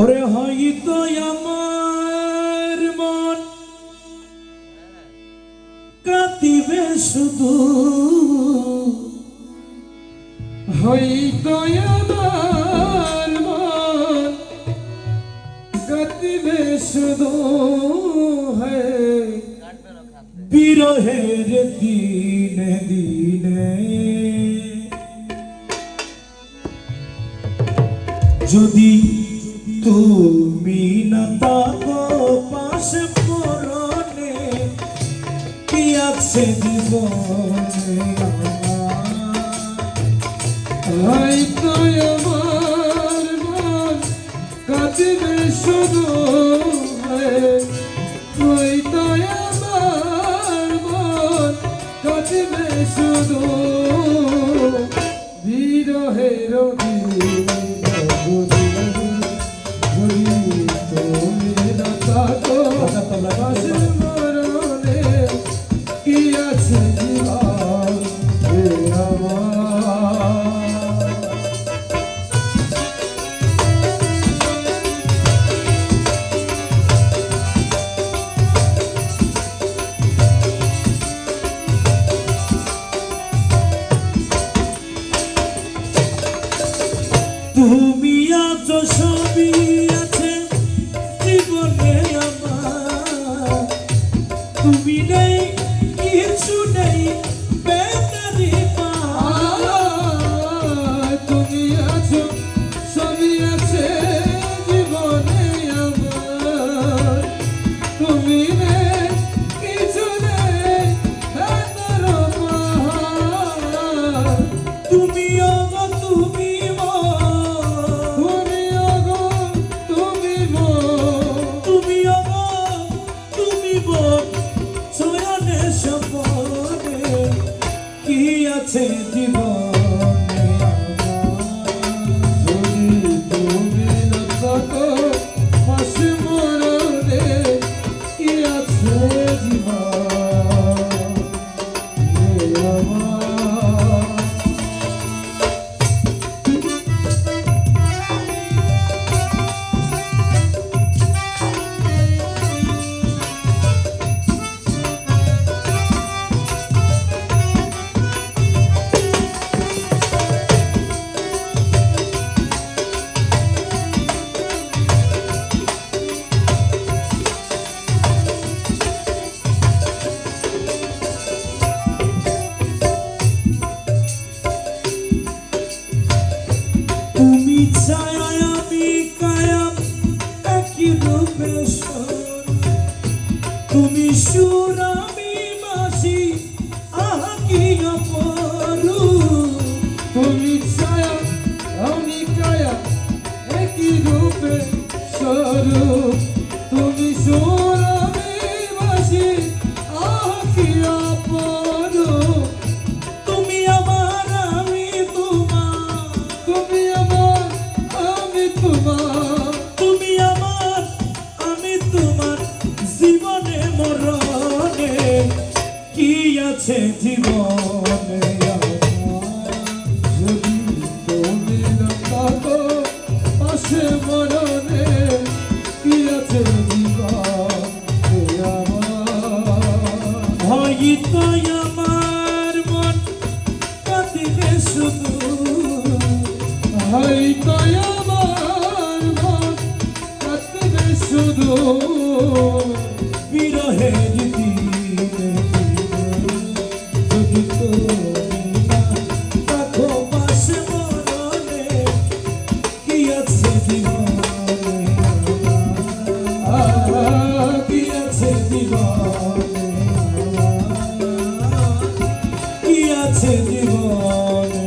ওরে হয়তো আমার মন কাঁদিবে শুধু, হয়তো আমার মন কাঁদিবে শুধু, বিরহের দিনে দিনে যদি তুমি না থাকো পাশে মরণে কি আছে জীবনে হয়তো আমার মন কাঁদিবে শুধু, হয়তো আমার মন কাঁদিবে শুধু, বিরহের দিনে তুমি না থাকো পাশে মরণে কি আছে জীবন আমার। তুমি আছো সবই আছে জীবনে আমার, তুমি নেই কিছু নেই বেকারি তুমি আছো সবই আছে জীবনে আমার, তুমি নেই কিছু নেই বেকার পাহাড়। তুমি অগো তুমি তুমি ওগো তুমি মো, তুমি অগো তুমি শয়নে সপনে কি আছে জীবনে যদি তুমি না থাকো পাশে মরণে কি আছে জীবন আমার। তুমি ছায়া আমি কায়া একই রূপে সর, তুমি সুর আমি বাসি আহা কি অপরূপ। তুমি ছায়া আমি কায়া একই রূপে স্বরূপ, তুমি সুর আমি বাসি আকি অপরূপ। তুমি আমার আমি তোমার, তুমি আমার আমি তোমার, তুমি আমার আমি তোমার, জীবনে মরণে কি আছে জীবনে যদি তুমি না থাকো পাশে মরণে কি আছে জীবন আমার। হয়তো আমার মন কাঁদিবে শুধু, হয়তো আমার মন কাঁদবে শুধু, বিরহের দিনে যদি তুমি না থাকো পাশে মরণে কি আছে জীবনে কি আছে জীবনে কি আছে জীবনে